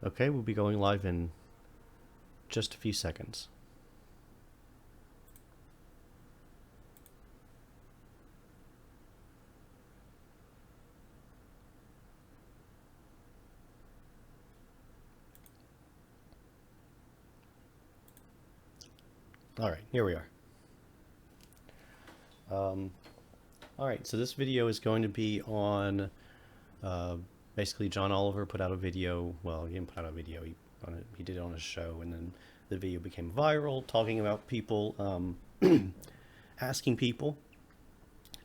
Okay, we'll be going live in just a few seconds. All right, here we are. All right, so this video is going to be on basically Jon Oliver put out a video. Well, he didn't put out a video. He did it on his show, and then the video became viral, talking about people asking people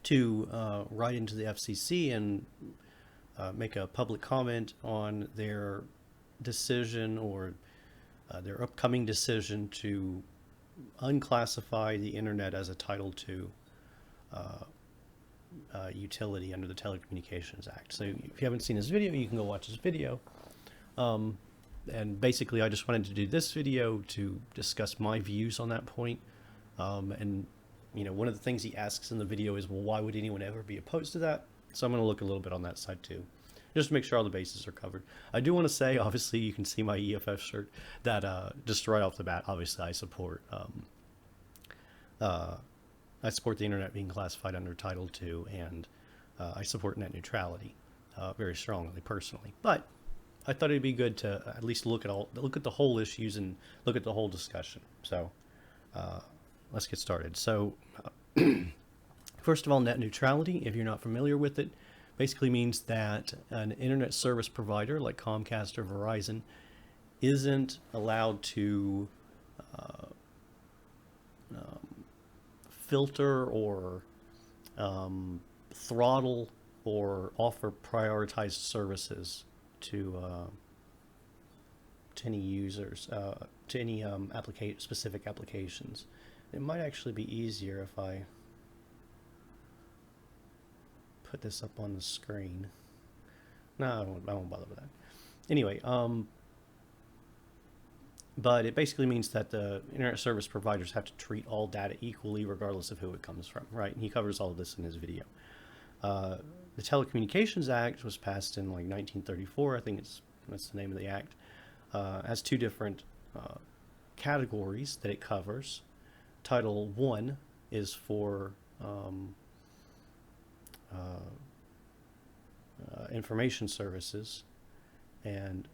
to write into the FCC and make a public comment on their decision or their upcoming decision to unclassify the internet as a Title II utility under the Telecommunications Act. So if you haven't seen this video, you can go watch this video. And basically, I just wanted to do this video to discuss my views on that point. And you know, one of the things he asks in the video is, well, why would anyone ever be opposed to that? So I'm going to look a little bit on that side too, just to make sure all the bases are covered. I do want to say, obviously, you can see my EFF shirt, that just right off the bat, obviously, I support the internet being classified under Title II, and I support net neutrality very strongly, personally. But I thought it'd be good to at least look at the whole issues and look at the whole discussion. So let's get started. So first of all, net neutrality, if you're not familiar with it, basically means that an internet service provider like Comcast or Verizon isn't allowed to filter or throttle or offer prioritized services to any users, to any specific applications. It might actually be easier if I put this up on the screen. No, I won't bother with that. Anyway, but it basically means that the internet service providers have to treat all data equally, regardless of who it comes from, right? And he covers all of this in his video. The Telecommunications Act was passed in like 1934. I think that's the name of the act. Has two different categories that it covers. Title I is for information services, and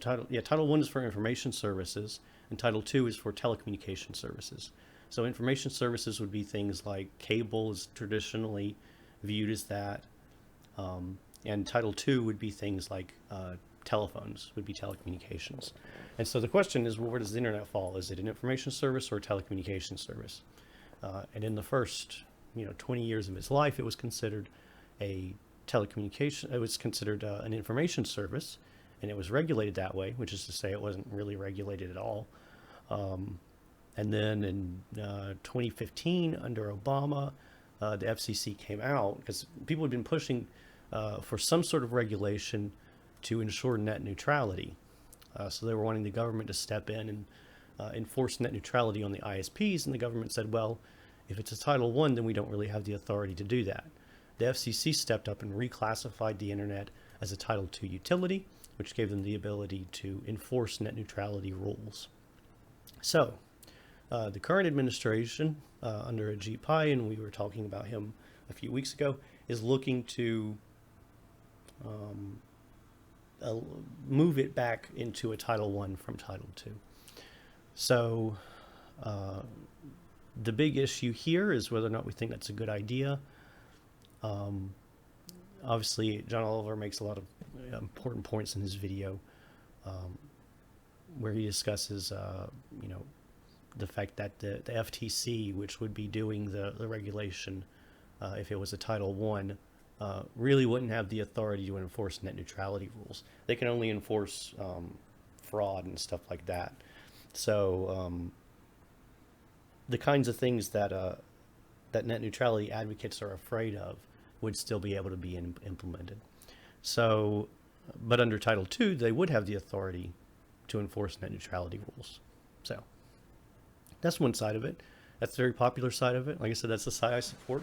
Title I is for information services, and Title II is for telecommunication services. So information services would be things like cable is traditionally viewed as that, and Title II would be things like telephones, would be telecommunications. And so the question is, well, where does the internet fall? Is it an information service or a telecommunication service? And in the first 20 years of its life, it was considered an information service, and it was regulated that way, which is to say it wasn't really regulated at all. And then in 2015, under Obama, the FCC came out because people had been pushing for some sort of regulation to ensure net neutrality. So they were wanting the government to step in and enforce net neutrality on the ISPs, and the government said, well, if it's a Title I, then we don't really have the authority to do that. The FCC stepped up and reclassified the internet as a Title II utility, which gave them the ability to enforce net neutrality rules. So the current administration under Ajit Pai, and we were talking about him a few weeks ago, is looking to move it back into a Title I from Title II. So the big issue here is whether or not we think that's a good idea. Obviously, Jon Oliver makes a lot of important points in his video where he discusses, the fact that the FTC, which would be doing the regulation if it was a Title I, really wouldn't have the authority to enforce net neutrality rules. They can only enforce fraud and stuff like that. So the kinds of things that net neutrality advocates are afraid of would still be able to be implemented. So, but under Title II, they would have the authority to enforce net neutrality rules. So that's one side of it. That's the very popular side of it. Like I said, that's the side I support.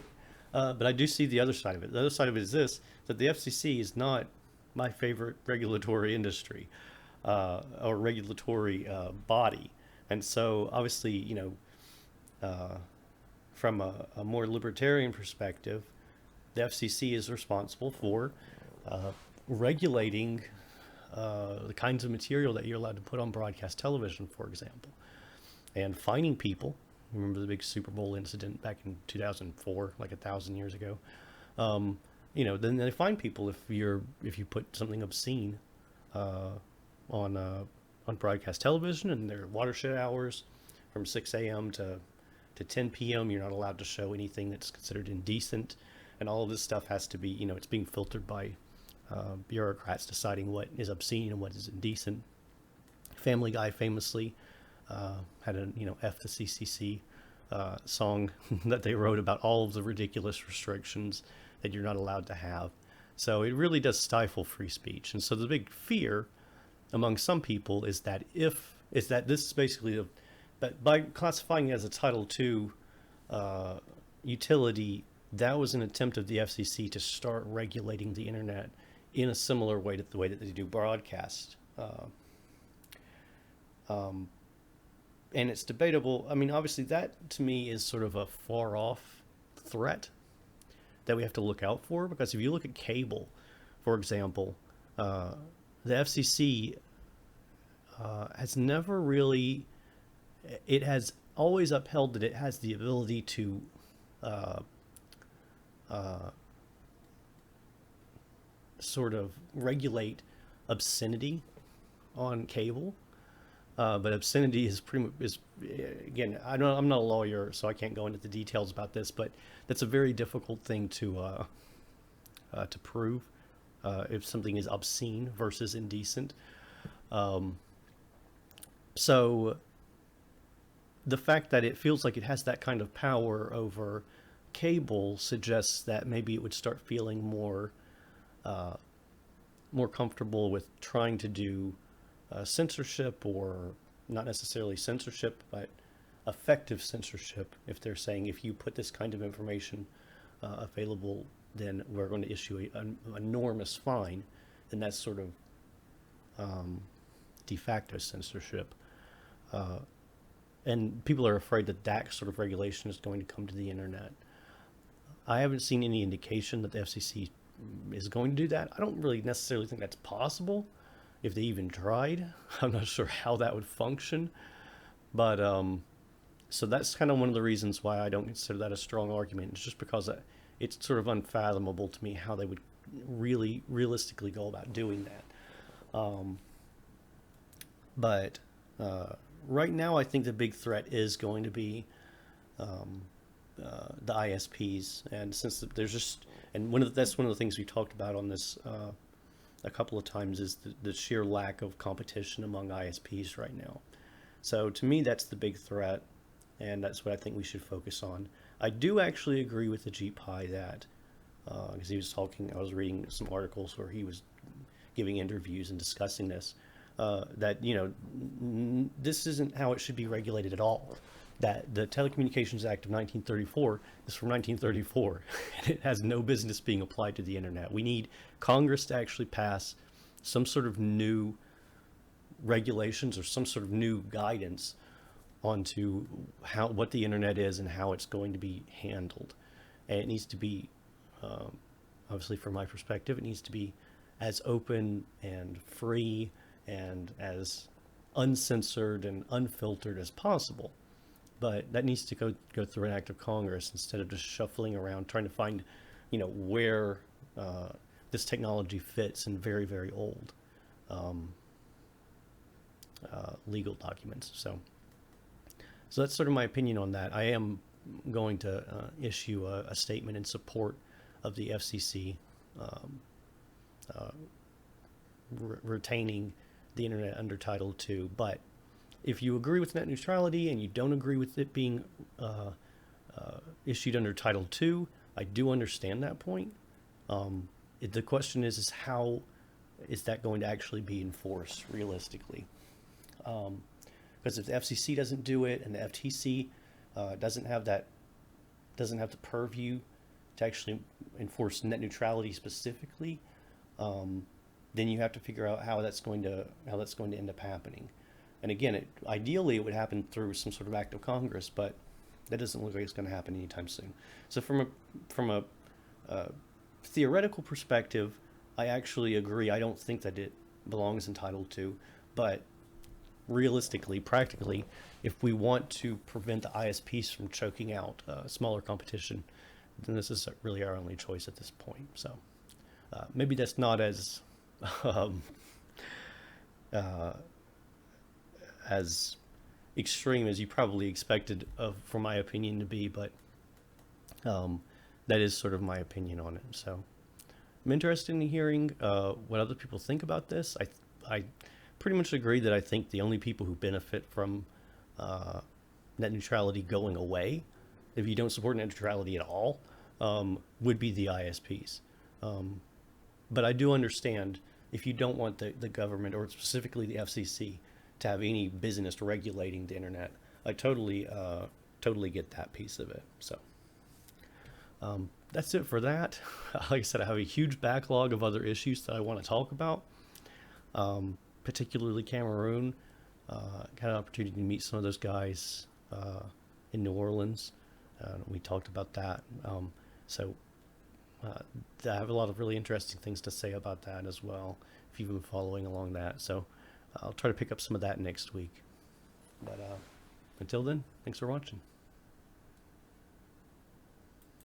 But I do see the other side of it. The other side of it is this, that the FCC is not my favorite regulatory industry. or regulatory body. And so obviously, from a more libertarian perspective, the FCC is responsible for regulating the kinds of material that you're allowed to put on broadcast television, for example, and fining people. Remember the big Super Bowl incident back in 2004, like 1,000 years ago? Then they fine people if you put something obscene on broadcast television, and their watershed hours from 6 a.m. to 10 p.m. You're not allowed to show anything that's considered indecent, and all of this stuff has to be, it's being filtered by bureaucrats deciding what is obscene and what is indecent. Family Guy famously had a F the CCC song that they wrote about all of the ridiculous restrictions that you're not allowed to have. So it really does stifle free speech. And so the big fear among some people is that this is basically that by classifying it as a Title II utility, that was an attempt of the FCC to start regulating the internet in a similar way to the way that they do broadcast. And it's debatable. I mean, obviously that to me is sort of a far off threat that we have to look out for, because if you look at cable, for example, the FCC has never really, it has always upheld that it has the ability to sort of regulate obscenity on cable. But obscenity is again, I'm not a lawyer, so I can't go into the details about this, but that's a very difficult thing to prove if something is obscene versus indecent. So the fact that it feels like it has that kind of power over cable suggests that maybe it would start feeling more comfortable with trying to do censorship, or not necessarily censorship, but effective censorship. If they're saying, if you put this kind of information available, then we're going to issue an enormous fine, then that's sort of de facto censorship. And people are afraid that that sort of regulation is going to come to the internet. I haven't seen any indication that the FCC is going to do that. I don't really necessarily think that's possible. If they even tried, I'm not sure how that would function. But so that's kind of one of the reasons why I don't consider that a strong argument. It's just because it's sort of unfathomable to me how they would really realistically go about doing that. But right now, I think the big threat is going to be the ISPs, and since there's just, and that's one of the things we talked about on this a couple of times, is the sheer lack of competition among ISPs right now. So to me, that's the big threat, and that's what I think we should focus on. I do actually agree with the Jeep High that, because he was talking, I was reading some articles where he was giving interviews and discussing this, that, this isn't how it should be regulated at all. That the Telecommunications Act of 1934 is from 1934, and it has no business being applied to the internet. We need Congress to actually pass some sort of new regulations or some sort of new guidance onto what the internet is and how it's going to be handled. And it needs to be, obviously from my perspective, it needs to be as open and free and as uncensored and unfiltered as possible. But that needs to go through an act of Congress instead of just shuffling around trying to find, where this technology fits in very, very old legal documents. So that's sort of my opinion on that. I am going to issue a statement in support of the FCC retaining the internet under Title II, but if you agree with net neutrality and you don't agree with it being issued under Title II, I do understand that point. The question is how is that going to actually be enforced realistically? Because if the FCC doesn't do it and the FTC doesn't have the purview to actually enforce net neutrality specifically, then you have to figure out how that's going to end up happening. And again, ideally it would happen through some sort of act of Congress, but that doesn't look like it's going to happen anytime soon. So from a theoretical perspective, I actually agree. I don't think that it belongs in Title II, but realistically, practically, if we want to prevent the ISPs from choking out smaller competition, then this is really our only choice at this point. So maybe that's not as as extreme as you probably expected for my opinion to be, but that is sort of my opinion on it. So I'm interested in hearing what other people think about this. I pretty much agree that I think the only people who benefit from net neutrality going away, if you don't support net neutrality at all, would be the ISPs. But I do understand if you don't want the government, or specifically the FCC, to have any business regulating the internet. I totally get that piece of it. So that's it for that. Like I said, I have a huge backlog of other issues that I want to talk about, particularly Cameroon. Had an opportunity to meet some of those guys in New Orleans. We talked about that. So I have a lot of really interesting things to say about that as well, if you've been following along that. So I'll try to pick up some of that next week. But until then, thanks for watching.